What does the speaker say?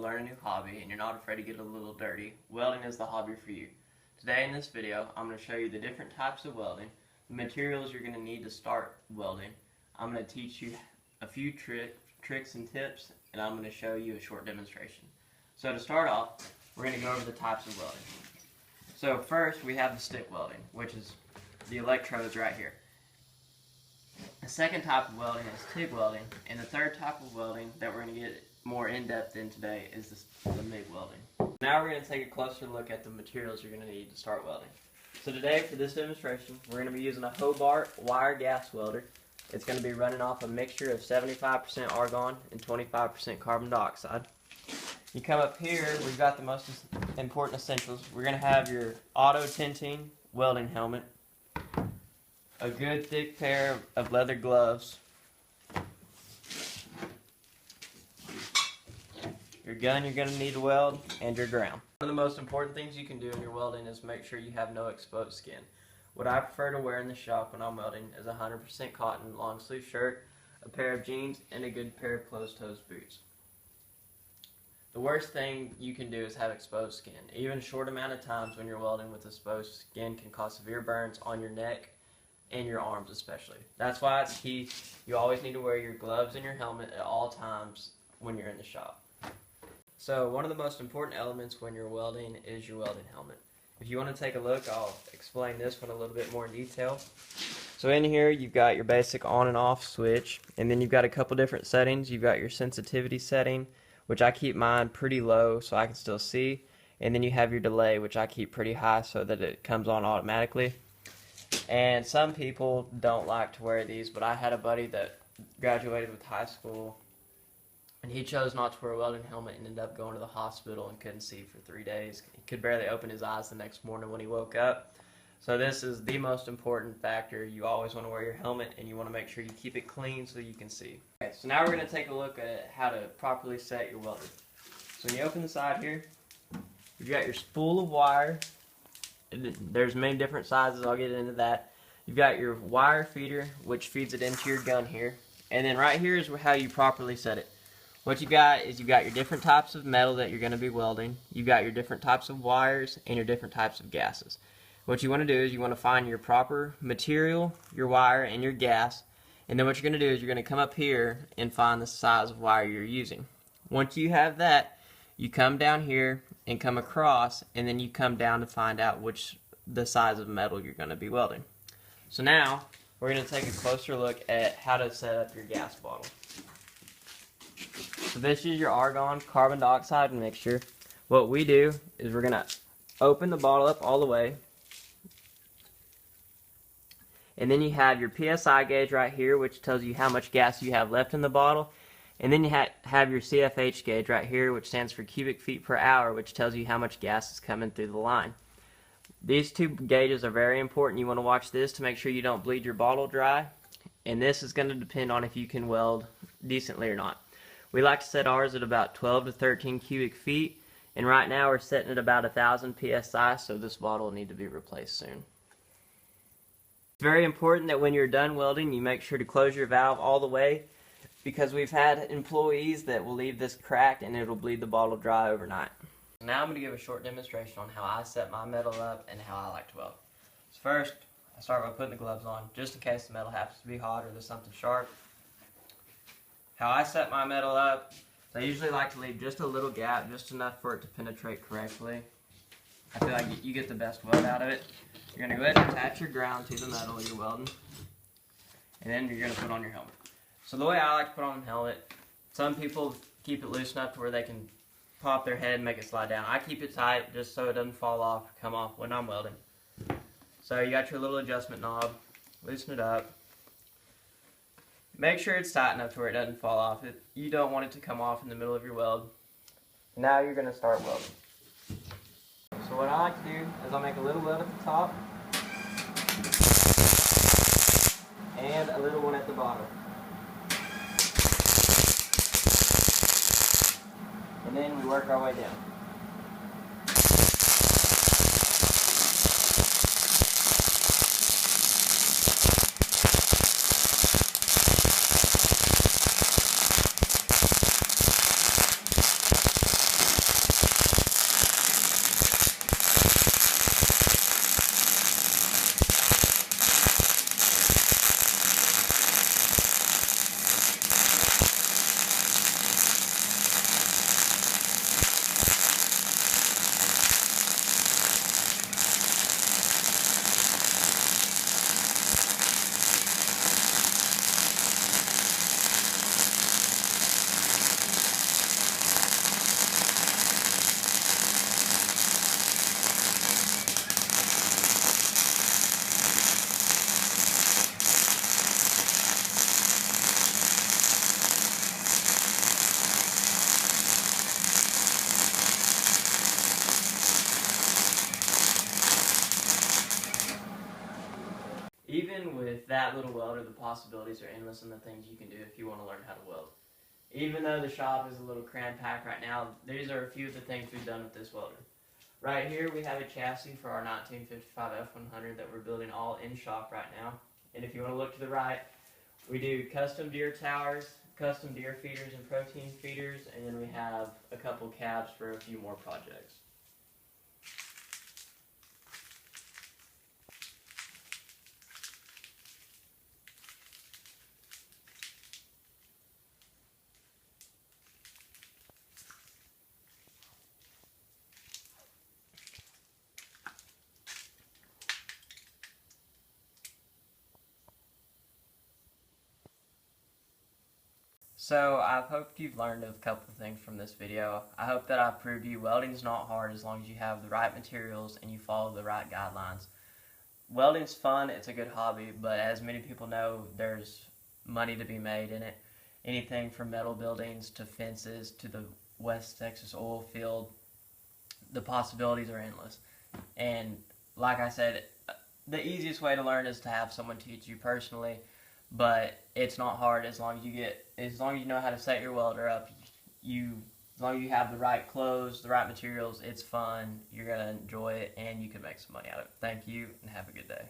learn a new hobby and you're not afraid to get a little dirty, welding is the hobby for you. Today in this video, I'm going to show you the different types of welding, the materials you're going to need to start welding. I'm going to teach you a few tricks and tips, and I'm going to show you a short demonstration. So to start off, we're going to go over the types of welding. So first, we have the stick welding, which is the electrodes right here. The second type of welding is TIG welding, and the third type of welding that we're going to get more in-depth in today is the MIG welding. Now we're going to take a closer look at the materials you're going to need to start welding. So today for this demonstration, we're going to be using a Hobart wire gas welder. It's going to be running off a mixture of 75% argon and 25% carbon dioxide. You come up here, we've got the most important essentials. We're going to have your auto tinting welding helmet, a good thick pair of leather gloves, your gun you're going to need to weld, and your ground. One of the most important things you can do in your welding is make sure you have no exposed skin. What I prefer to wear in the shop when I'm welding is a 100% cotton long sleeve shirt, a pair of jeans, and a good pair of closed-toes boots. The worst thing you can do is have exposed skin. Even a short amount of times when you're welding with exposed skin can cause severe burns on your neck and your arms especially. That's why it's key. You always need to wear your gloves and your helmet at all times when you're in the shop. So one of the most important elements when you're welding is your welding helmet. If you want to take a look, I'll explain this one a little bit more in detail. So in here you've got your basic on and off switch, and then you've got a couple different settings. You've got your sensitivity setting, which I keep mine pretty low so I can still see, and then you have your delay, which I keep pretty high so that it comes on automatically. And some people don't like to wear these, but I had a buddy that graduated with high school and he chose not to wear a welding helmet and ended up going to the hospital and couldn't see for 3 days. He could barely open his eyes the next morning when he woke up. So this is the most important factor. You always want to wear your helmet, and you want to make sure you keep it clean so you can see. Okay, so now we're going to take a look at how to properly set your welder. So when you open the side here, you've got your spool of wire. There's many different sizes. I'll get into that. You've got your wire feeder, which feeds it into your gun here. And then right here is how you properly set it. What you got is you've got your different types of metal that you're going to be welding. You've got your different types of wires and your different types of gases. What you want to do is you want to find your proper material, your wire, and your gas. And then what you're going to do is you're going to come up here and find the size of wire you're using. Once you have that, you come down here and come across, and then you come down to find out the size of metal you're going to be welding. So now we're going to take a closer look at how to set up your gas bottle. So this is your argon carbon dioxide mixture. What we do is we're going to open the bottle up all the way, and then you have your PSI gauge right here, which tells you how much gas you have left in the bottle. And then you have your CFH gauge right here, which stands for cubic feet per hour, which tells you how much gas is coming through the line. These two gauges are very important. You want to watch this to make sure you don't bleed your bottle dry. And this is going to depend on if you can weld decently or not. We like to set ours at about 12 to 13 cubic feet. And right now we're setting at about 1,000 PSI, so this bottle will need to be replaced soon. It's very important that when you're done welding, you make sure to close your valve all the way, because we've had employees that will leave this cracked and it'll bleed the bottle dry overnight. Now I'm going to give a short demonstration on how I set my metal up and how I like to weld. So first, I start by putting the gloves on, just in case the metal happens to be hot or there's something sharp. How I set my metal up, I usually like to leave just a little gap, just enough for it to penetrate correctly. I feel like you get the best weld out of it. You're going to go ahead and attach your ground to the metal you're welding, and then you're going to put on your helmet. So the way I like to put on a helmet, some people keep it loose enough to where they can pop their head and make it slide down. I keep it tight just so it doesn't fall off or come off when I'm welding. So you got your little adjustment knob, loosen it up. Make sure it's tight enough to where it doesn't fall off. You don't want it to come off in the middle of your weld. Now you're going to start welding. So what I like to do is I'll make a little weld at the top and a little one at the bottom. And then we work our way down. Even with that little welder, the possibilities are endless and the things you can do if you want to learn how to weld. Even though the shop is a little cram-packed right now, these are a few of the things we've done with this welder. Right here we have a chassis for our 1955 F100 that we're building all in shop right now. And if you want to look to the right, we do custom deer towers, custom deer feeders and protein feeders, and then we have a couple cabs for a few more projects. So I hope you've learned a couple of things from this video. I hope that I've proved to you welding's not hard as long as you have the right materials and you follow the right guidelines. Welding's fun, it's a good hobby, but as many people know, there's money to be made in it. Anything from metal buildings to fences to the West Texas oil field, the possibilities are endless. And like I said, the easiest way to learn is to have someone teach you personally. But it's not hard as long as you know how to set your welder up. As long as you have the right clothes, the right materials, it's fun. You're gonna enjoy it, and you can make some money out of it. Thank you, and have a good day.